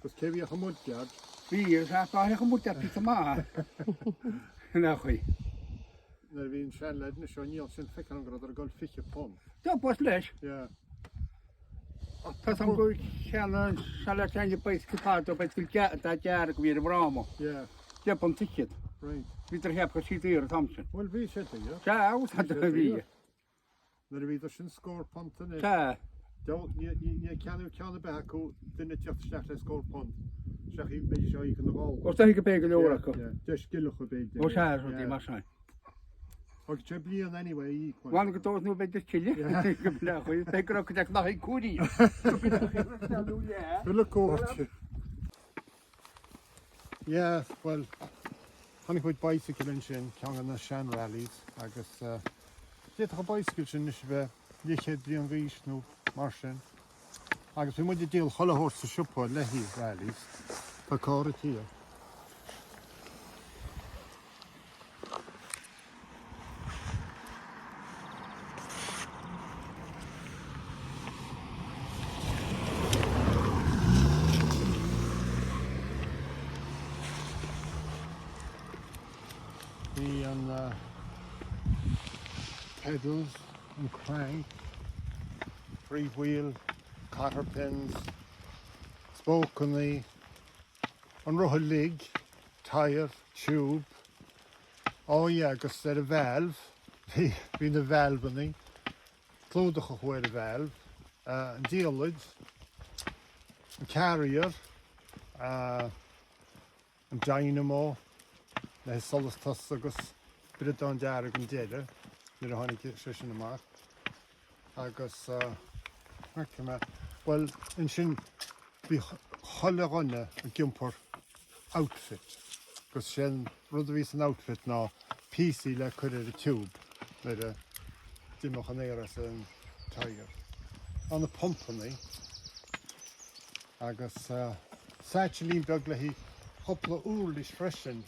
Cos cefi a chymwdiad. Fi, sa ba eich ymwdiad Pheatsa ma. Na chwi. Na'r fi'n sianed nes o niol sy'n ffican yn grod ar gol fficio pon. Da, bos leis. Ie. Tas am gwy sian siarad sian i bais cypad o bais da jar gwir y bramo. Ie. Ia pon ticket. Right. Fi dr heb gos i ddir o Thompson. Wel fi sydd ie. Sa, awd da fi. Na'r fi ddod sy'n sgôr pont yn Sa. Daw, ni canw y bach o dyna tiach stach le sgôr pont. Sach i beid sio i gynnyfol. Os da hi gybeg yn o'r ac o. Ie. Dys gilwch o beid. O sa, so di masau. Og tre blian anyway i. Wan gyda'r nhw beid ys chili. Gybna chwi. Beid gyda'r gyda'r nach i cwri. Wel y gôt. Ie, wel. Han ik ooit bicycle yn sy'n ciang yn y sian rallies. Agus, dietach o bicycle sy'n nes i fe lichyd blian fys nhw mar sy'n. Agus fi mwyd i deal chola hors y siwpo lehi rallies. Pa cor y tîr. Pedals and crank, free wheel, cotter pins, spoke on the rough lig, tyre, tube. Oh yeah, gus there a valve, being a valve on the, clodach of where the valve, deal lids, a carrier, and dynamo, the solus tus agus, bit of don jarag and deader. Nid o hannig sy'n y mar. Agus, wel, yn sy'n fi cholle gonne y gympor outfit. Gos sy'n rwyd fi sy'n outfit na PC le cwrdd y tube. Nid y dim o'ch aneira sy'n tair. An y pump yn ni. Agus, Choilín beg le hi hopla úrlis freshen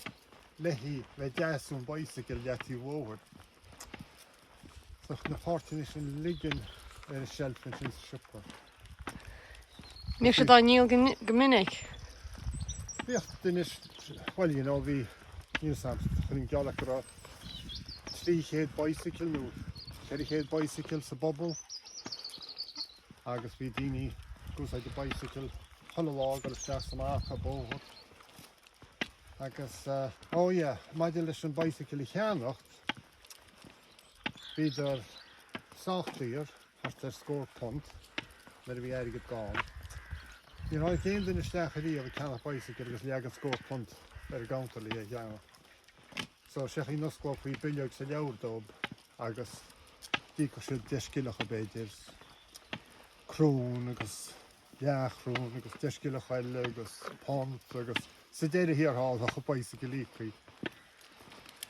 le hi le jasún bicycle jati forward. So na fortin is yn liggen y shelf yn sy'n siwpo. Nid sydd o'n niol gymynig? Beth, dyn is, well, you know, fi, ni'n sam, chyn i'n gael ac yr 3 hed bicycle nhw, 4 hed bicycle sa bobl. Agus fi dini, gwsaid y bicycle, hol y log ar y stach sa maach a bohod. Agus, oh yeah, mae di lys yn bicycle I chianocht. Bydd yr salchlir, hart yr sgôr pont, nid fi erig y gôn. Ni'n rhoi gen dyn y stach ydi o fi canach bicycle gys liag yn sgôr pont yr gawntor li eich iawn. So, sech i'n nosgwop fi biliog sy'n liawr dob, agos di go sy'n 10 kilach o beidrs. Crwn, agos iach crwn, agos 10 kilach o ele, agos pont, agos sy'n deri hir hal, ach o bicycle I cri.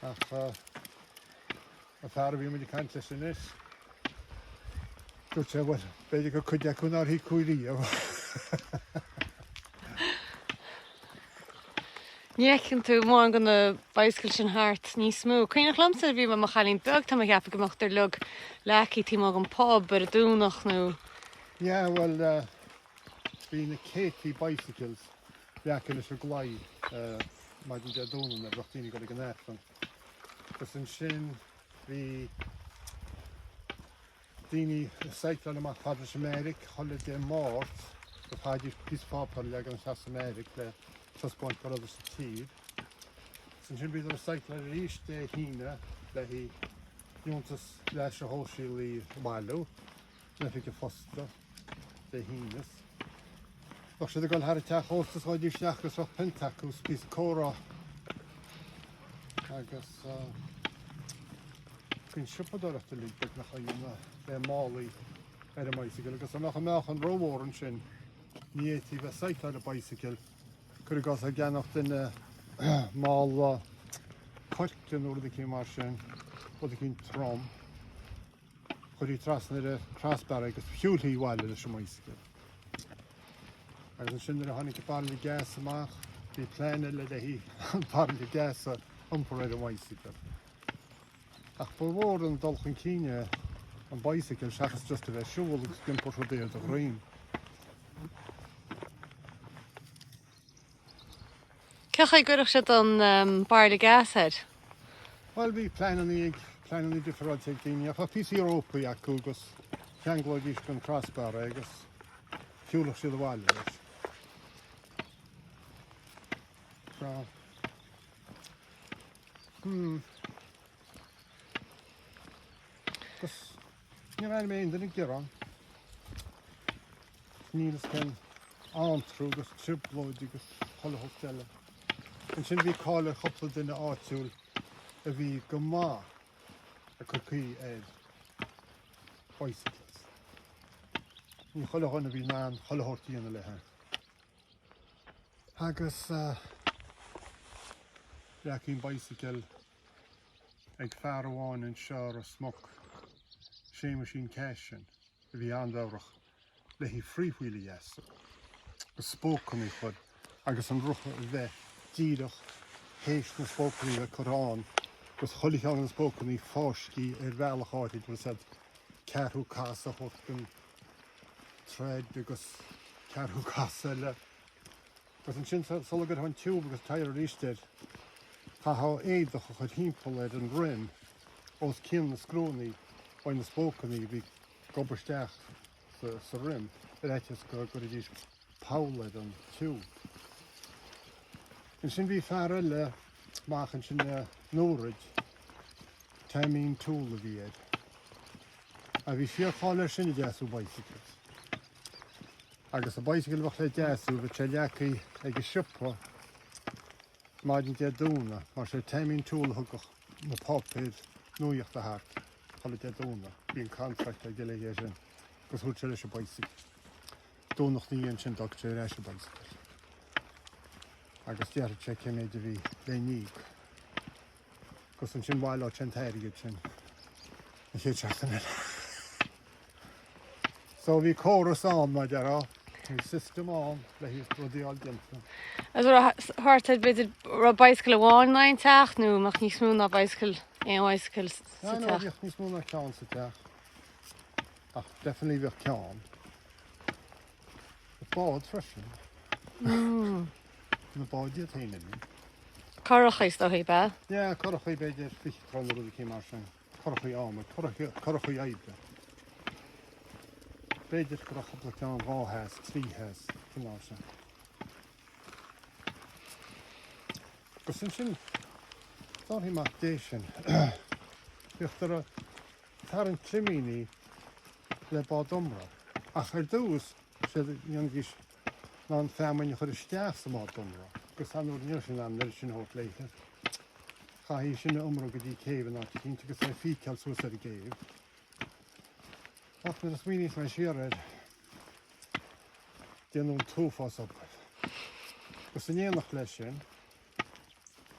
Ach, a fara fi mynd I Caint leis yn ys. Gwtio, wel, beth I cwdia cwn ar hi cwyri o. Niech yn tu mwyn gan y bicycle sy'n hart ni smw. Cyn o'ch lamser fi ma chalín beg tam ag epa gymach dyr lug leci ti mag yn pob ar y dŵnach nhw. Yeah, well, fi'n y Caint bicycles. Leci leis y glai. Mae dwi'n dweud dŵn yn y roch ti'n I gael ei gynnerfan. Cos yn sy'n fi dini seiclo yma Padres Americ, holiday mort, y padi pys popol ag yn Llas Americ le trosbont gorau ys y tir. Sy'n sy'n bydd o'r seiclo yr eich de hina, le hi ywntys leis y holsil I walw, na fi gyffosto de hinas. Och sydd y gol har y tach hostas oedd I siach ys o'ch pentacws pys coro. Agos, Gwyn siwpad o'r eich lygbeg na chai yna, fe moli y bicycle. Agos am o'ch ymwch yn rowor yn sy'n ni eiti fe seiclo ar y bicycle. Cwrdd gos a ganach dyn mal coltyn o'r ddech chi'n mar sy'n, oedd ddech chi'n trom. Cwrdd I tras yn yr trasbar agos hiwl hi wal ar y bicycle. Agos yn sy'n yr hannig y barn I gas ymach, fi plan y le hi barn I gas umpar ar y bicycle. Ach bod yn dolch yn cynio yn bicycle siachas just y fe siwl ag sgyn por o deir dy rhain. Cecha gurach se an bar de gashead? Well, we plan on the different thing. If a piece of Europe, I could go. Can't go against the crossbar, I guess. Fuel of the wall. So, because you know what I mean, didn't get on. Niels can on through the trip load, you go hollow hotel. And should we call a couple in the artul if we go more a cookie and bicycles. You hollow on the man, hollow horty in the leher. Haggis, Jackie bicycle, like Farawan and Shar or Smoke, Shea machine cashin, if he hand over, let he free wheelie, yes. A spoke on me, but I guess I'm rough there, Gidoch, Haitian spoke on me, the Quran, was Holly on spoke on me, Forski, Ervala hearted, was said, Caru Casa, Hotkin, Tread, because Caru Casa, because in Chin Sullivan on two, because Tyre reached it. How aid the hot himple and grim, os kin the scrony, when the spokony be gobberstach the rim, that just go to this Pauled and two. And sin be farrelle, machen sin Norwich, timing tool of the ed. I be fear caller sin jas of bicycles. I guess a bicycle was like jas over Cheliaki, like a ship. Máirtín de dúna, mar sé timing tool hugach na popid nuíocht a hart, chola de dúna, bíon contract a gile hé sin, gus húd sé leis a bicycle. Dúnach níon sin dog sé leis a bicycle. Agus dear sé céméid a bhí le níg. Gus an sin bháil á sin tairigid sin, a ché teachtain. So bhí chorus on, my dear, system on, le hí rudí all dinta. As hart had bit a bicycle a one line tach nu mag ní smú na bicycle ein bicycle Ja, no, ich muss nur noch schauen, so ach, definitely wir kann. The board freshen. The board yet hin. Carach is sto ba. Ja, korach bij de fish tron de kim marschen. Korach arm, korach aibe. Beter korach op de kan raw has, tree has, kim marschen. Gosinchen. Daar hi maakt deze. Juchter tarn chimini le badomra. Ach dus zit jongisch dan famine voor de sterkste badomra. Because I'm not using them, there's no later. Ga hier zijn omroep die geven naar je kind, because I feel so that he gave. After the Swedish my share, die noem toevallig op. Dus de ene flesje.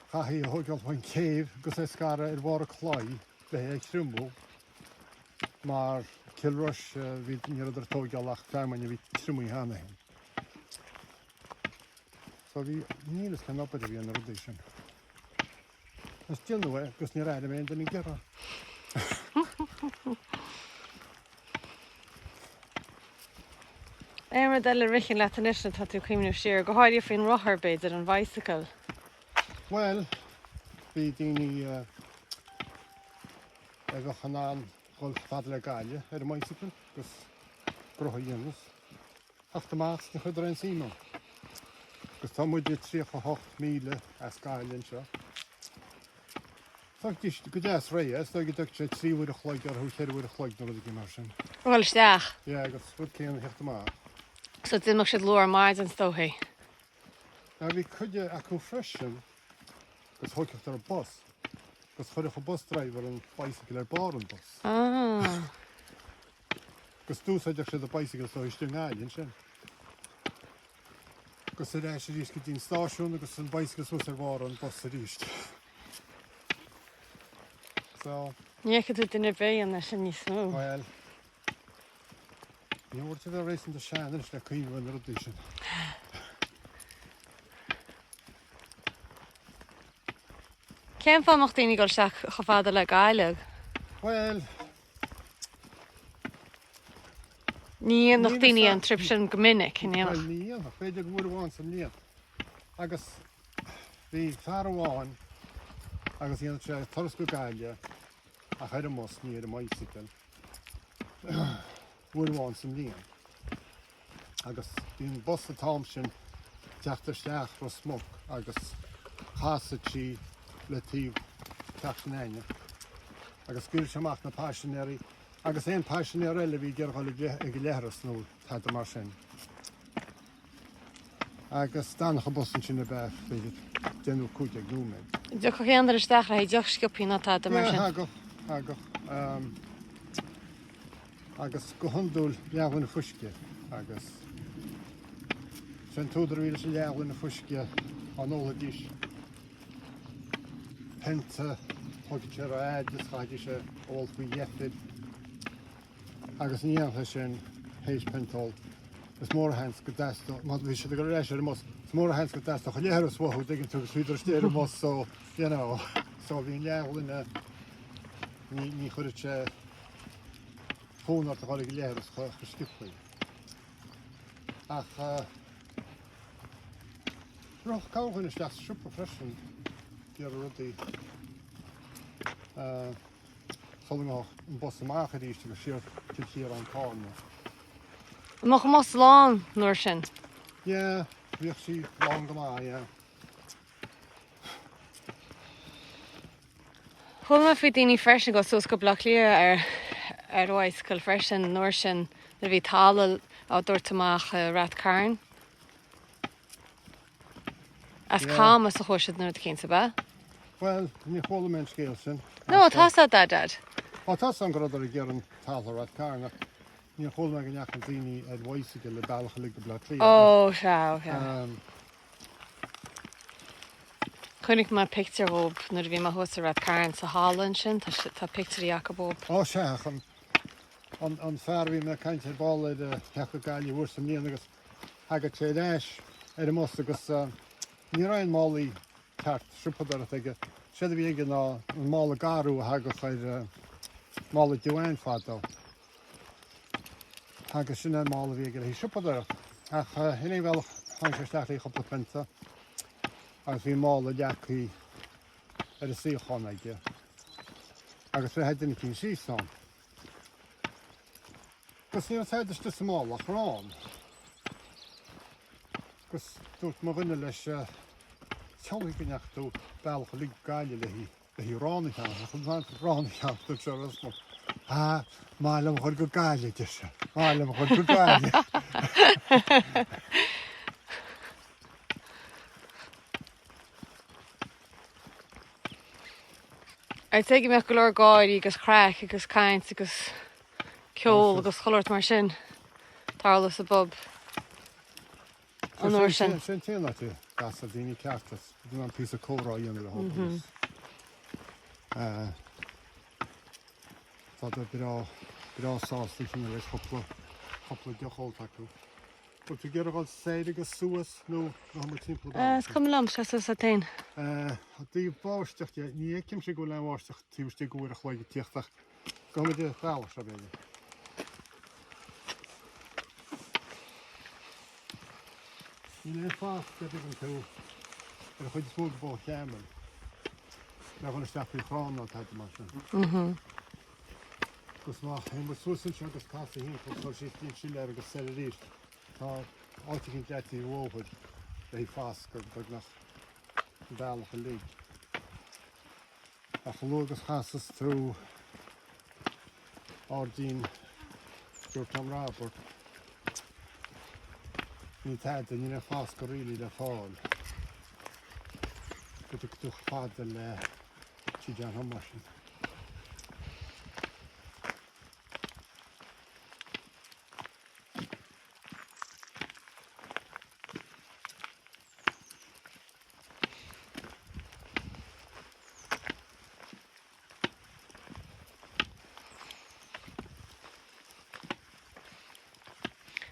Ga hier ook al van cave, because I scar war klei, bij ik trumbo. Maar kilrush with near the togalach famine with trummy hane. So vi Niels kan upp det vid en audition. Jag still nu är, kus ni räder med den igara. Emma della richen latination that you came to share. Go hard you fin roher bed an bicycle. Well, vi dini jag gaan aan golf padle galje, er bicycle, kus broh jenus. Aftermath nog erin zien. Because dan moet je 3,8 mijlen als Cailín zo. Faktisch, de kudas rijden, dan je dat 3 uur gelijk daar hoe 4 uur gelijk door de gemarsen. Wel staag. Ja, dat is wat kan echt maar. So it's nog shit lower miles and sto hey. Nou, wie kun je accu freshen? Dat hoort je er een bus. Dat hoort je een busdriver en bicycle bar een bus. Ah. Because toen zei je de bicycle zo is je Cailín zo. Because det är risk att din station och så bicycle så ser var en bus rist. Så. Jag kan inte när vägen är sen i snö. Well. You were to the race in the channel that came in the audition. Ken van Máirtín go seach gefada le gaileg. Well. Ní noch daoine an trip sin gomininic in Well, ní, beidir mór bháin san níl. Agus Bhí fearháin agus íon sé toras go gaiile a chuir an mos ní ar an bicycle. Bhuaháin san líon. Agus bhíon bus a tám sin teachtarsteach Rosmuc agus chasaí le tíomh teachnaine. Agus gúil semach na passionéirí agus éon passionéir eile bhí ggéartháil ag léras nó tá mar sin. Agus dánacha busan sin na beh féidir déanú cúteag núméid. Deach chu chéan ar isteach a deach sciopí na tá mar sin. Agah. Agus go honúil leabhann na fuisce agus sin túidir bhíle sin leabhann na fuisce an óla díis. Pheatsa thuigh sé agus chaidí sé óil faoi dhéfid. Agus níonthe sin hééis pentáil. Is mór hens go deasta, má bhí sé go rééis ar mos, is mór hens go deasta chu léir bhthú diggin tú suidir stéir mos so bhíon leabhann ní chuir sé fónar a chuir léir chu skippaí. Ach roch cáhann is leas super freisin dear rudí solingach an bus amach a díiste go siar tíir an cána. Mach mos lán nuair sin. Yeah, bhíoh sí lán go má, yeah. Chil me fao daoine freisin go sus go blach lia ar bhaiscail freisin nuair sin na bhí tála á dúirtamach rat cairn. As calm as a chuisiid nuair a cén sa ba? Well, ní chóla men scéil sin. No, tá sa dad. Tá an go ar ggéar tála rat cairna. Ní chóla me gneach an daoine ar bhaisiige le bailcha le go blach lia. Ó, se. Chunig mar picture hob nuair a bhí mar thusa rat cairn sa hálann sin, tá pictureach bob. Ó se an fear bhí me Caint ar bála de teach go gaiile bhuair sam líon agus agad sé réis ar mos agus ní raon málaí ceart siúpadar aige. Séad bhí ige ná an mála garú agad chuir mála dúhain fádó. Agus sin mála bhí ige hí siúpadar. Ach hinné bhil hain sé steach í chopla Pheatsa agus bhí mála deachaí ar a síocháin aige. Agus bhí heidir cín síán. Gus ní heidiriste sa mála rán. Gus dúirt má bhuine leis teí gneach tú bailcha lí gaiile le hí ránigán, chun ránigán tú se Rosmuc. Málam chuir go gaiile de se. Málam chuir go gaiile. Ar teigi me go leir gáirí agus chraic agus Caint agus ceol agus choirt mar sin tála sa bob an uair sin. Sin tíanana tú gas a daoine ceartas, dú an pí a córáíon le hópas. Tá birá sásta sin leis chopla deáilta acu. Bú tú ggéireáil séide agus suas nó mar timppla. Is cum lam se sa tain. Dí báisteach ní écim sé go le bháisteach tíútí goúir a chuige tíochtach go de fáil se béile. Ní le fást an tú ar chuid smóg bó cheamman. Le chun isteachí chrán á taide mar sin. Gus má mar suasan se agus casa hín chu sí tíon sí le agus sé ríist. Tá áite cinn letíí bhóid le hí fás go nach bailcha lí. A chológus chasas tú áirdín gur Connemara ní taide ní le fás go rií le fáil. Go tú fáda le tí dean mar sin.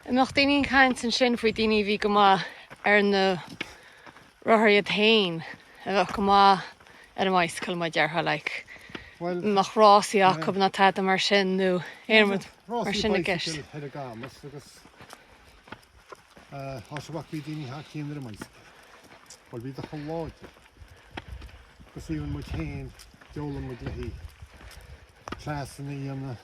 Nach daoine Caint an sin faoi daoine bhí go má ar na rothirí a tain a bheith go má ar an maiscail má deartha le nach rásaíach go na taide mar sin nó éarmid mar sin a gceist. Head a gamas agus há se bhac bhí daoine há cían ar a maiscail. Bhil bhí a choláide. Gus even mu chéin deola mu lehí Clásannaí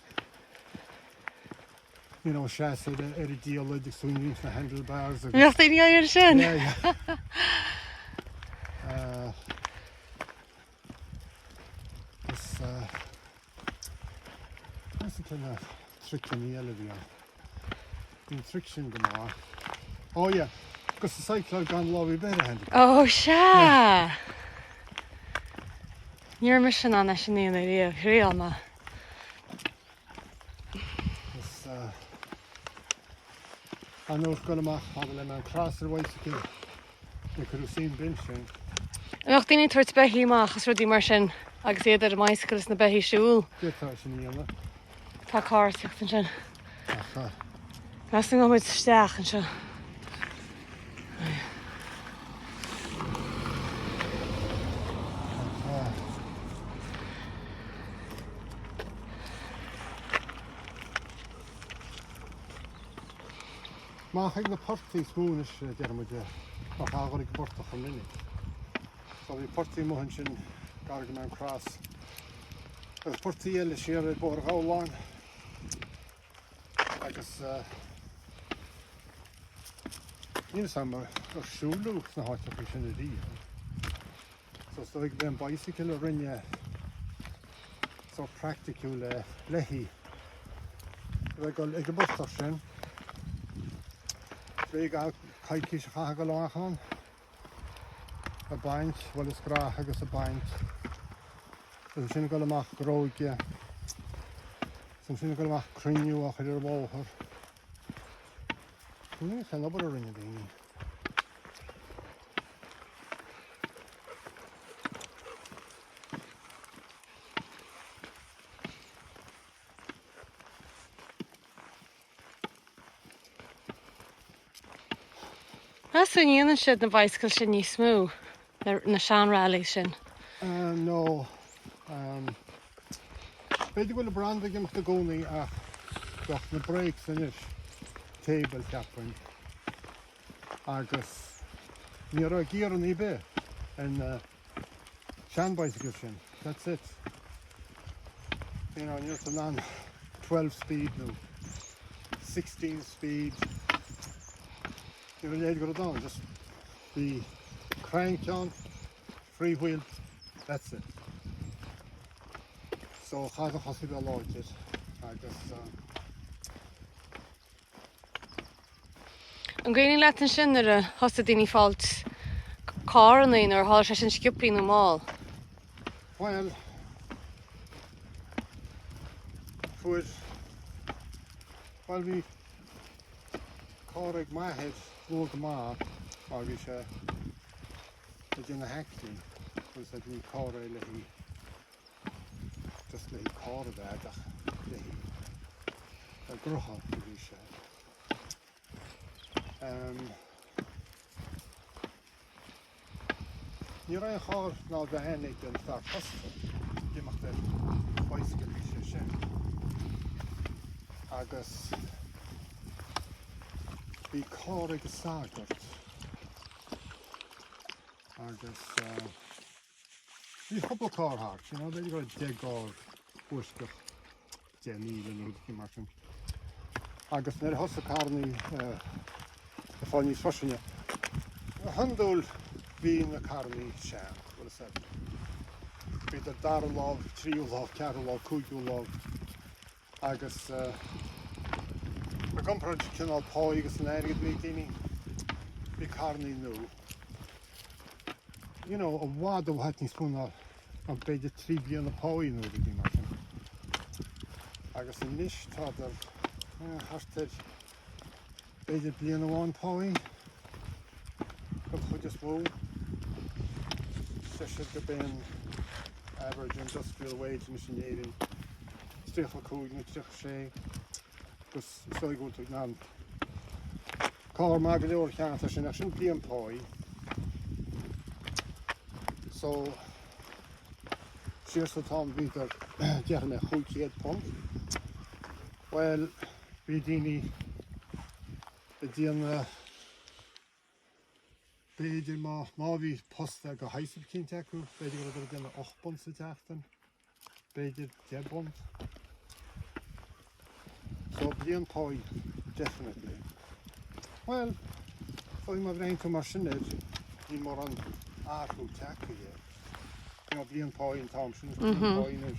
seaasa ar a díola ag súnú na handlebars agus. Bhíocht daoine ar sin? Gus kinda tricin eile bhí an. Bhín tric sin go má. Ó ja, gus a cyclo gan lábhí beire hand. Ó se! Níor me sin anna sin íon réomh réal má. An ór go amach hafal le an crasar bicycle na could have seen bin sin. Bhíocht daoine tuairt beithí má chus rudí mar sin agus iad ar maiscail na beithí siúil. Détá sin íana. Tá cáirteach an sin. Acha. Gas an gomid steach an seo. Má chaig na portaí smúnis dearmide má chágarí go bortach an minic. So bhí portaí mohan sin gargan an cras. Agus portaí eile siar ar bór gáláin. Agus níl sam ar siúlú na háteach sin a dí. So stoig ben bicycle a rinne so practical lehí. Ag go bortach sin. Big out caiici chaga láchan a baint bhil is grach agus a baint sin go amach gróige sin go amach criniú a chuidir bóthir ní chan obair a rinne daoine. As yn un siad na bicycle sin ní smú na sean Raleigh sin. No. Beidir goil a brand agam na gcónaí ach gach na brakes inis table capan agus ní ra gear an eBay and sean bicycle sin. That's it. You know, you're on 12 speed now, 16 speed. You really got it down, just the crank on, free wheel, that's it. So chaga chosig a láidir agus An gaiine leat an sin ar a hosta daoine fáilt cárannaín ar háil sé sin sciúpaí nó máil. well fuair bhí cáraigh maithe bhór go má agus sé a dtí na heachtaí chus a dtí cára lehí just lehí cára bheadach lehí a grucha bhí sé. Ní ra chár ná bheith hennig den fear costa d'imach ar bicycle bhí sé sin agus bhí cára go sagart agus bhí chopla cárthart, beidir go 10 gár uisceach 10 míle nó mar sin. Agus nar thosa carnaí a fáil níos faisine. Handúil bhí na carnaí sean, bhfuil sa. Bhí ar 10 lámh, 3 lámh, 4 lámh, 5 lámh agus na compráid cinál páí agus an airgad bhí daoine bhí carnaí nó. A bhád ó bhaid níos spúna an beidir 3 bliana páí nó bhí mar sin. Agus an níos tá hartar beidir bliana bháin páí go chuid is mó. Sé go ben average industrial wage in sin éirin stríocha cúig nó tríocha sé gus stoig go tú ná cá má go leor cheanta sin ach sin blian páí. So siar tá bhí ar dearna chuig pont. Well, bhí daoine a Beidir má bhí posta go haisib cinnte acu, beidir go idir gana 8 bun sa teachtain, beidir 10 bun. So blian poi, definitely. Well, so ma bhrein tú mar sinir, ní mar an áthú teacu é. You blian poi in Thompson, blian poi in it.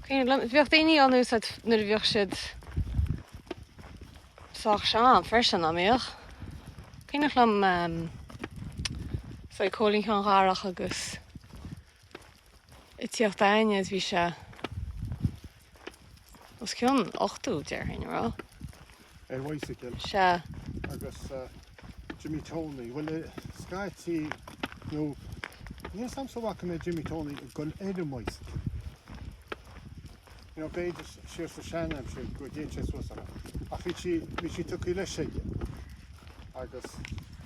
Bheocht daoine an úsad nuair bheoh siad sách seán freisin am méoch. Cíneach lam sa Choilín Conamara agus I tíocht daine is bhí se os cion 8ú dearhain rá. Waisikel. Se Agus Jimmy Tony. Well, Skytí, no, ní sam so bhacha mé Jimmy Tony gon éidir waisikel. You know, beidir siar sa seanam se go déantas wasara. A fi si tuci leis séige. Agus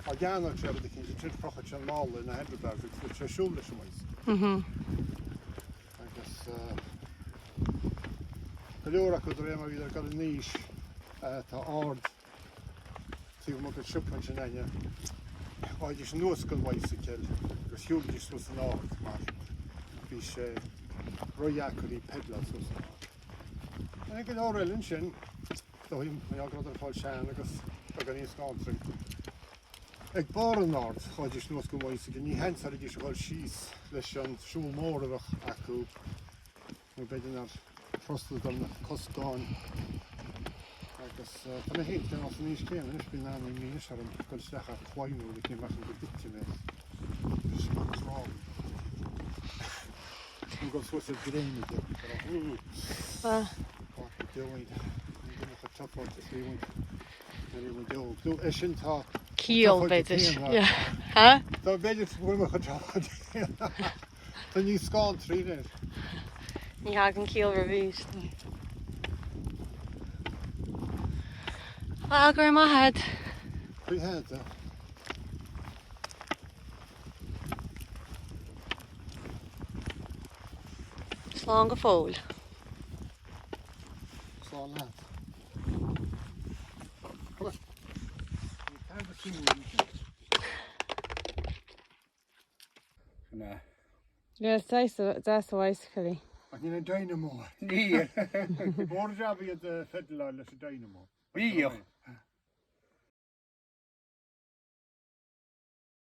a gceannacht sé bud cinn trid prochad an mála na Hebrideag go tre siúil leis waisikel. Agus go leorach go raibh mar bhíidir gal níos tá ard tí mo go siúpan sin aine. Áidir sin nuas go waisikel agus hiúil is was an ard mar bhí sé roiacarí pedlas was an ard. En ik ga er lunchen, zo hier met jou groter vol zijn, ik ga niet schaamten. Ik bar een naard, ga je snoes komen eens, ik niet hens had ik je wel schies, les aan zomermorgen weg, akku. Nu ben je naar frostel dan kost gaan. Dus van de heet, dan als we niet kennen, ik ben aan een minus, dan kan je zeggen, twee uur, ik neem maar een beetje mee. Dus maakt wel. Ik ga zo het grain met What we're doing, I'm going to chop out the 3 weeks. And we do. Do a shin talk. Kiel beidir. Ja. Ha? So beidir we gaan chop. Dan you scan 3 days. Ní hagan kiel revíist. Well, gur má head. We had Slán go fóil. all that. Come on. You can't have seen Nah. Ja, that's a waisicle. I'm in a dynamo. Nee. More job at the federal as a dynamo. Wie?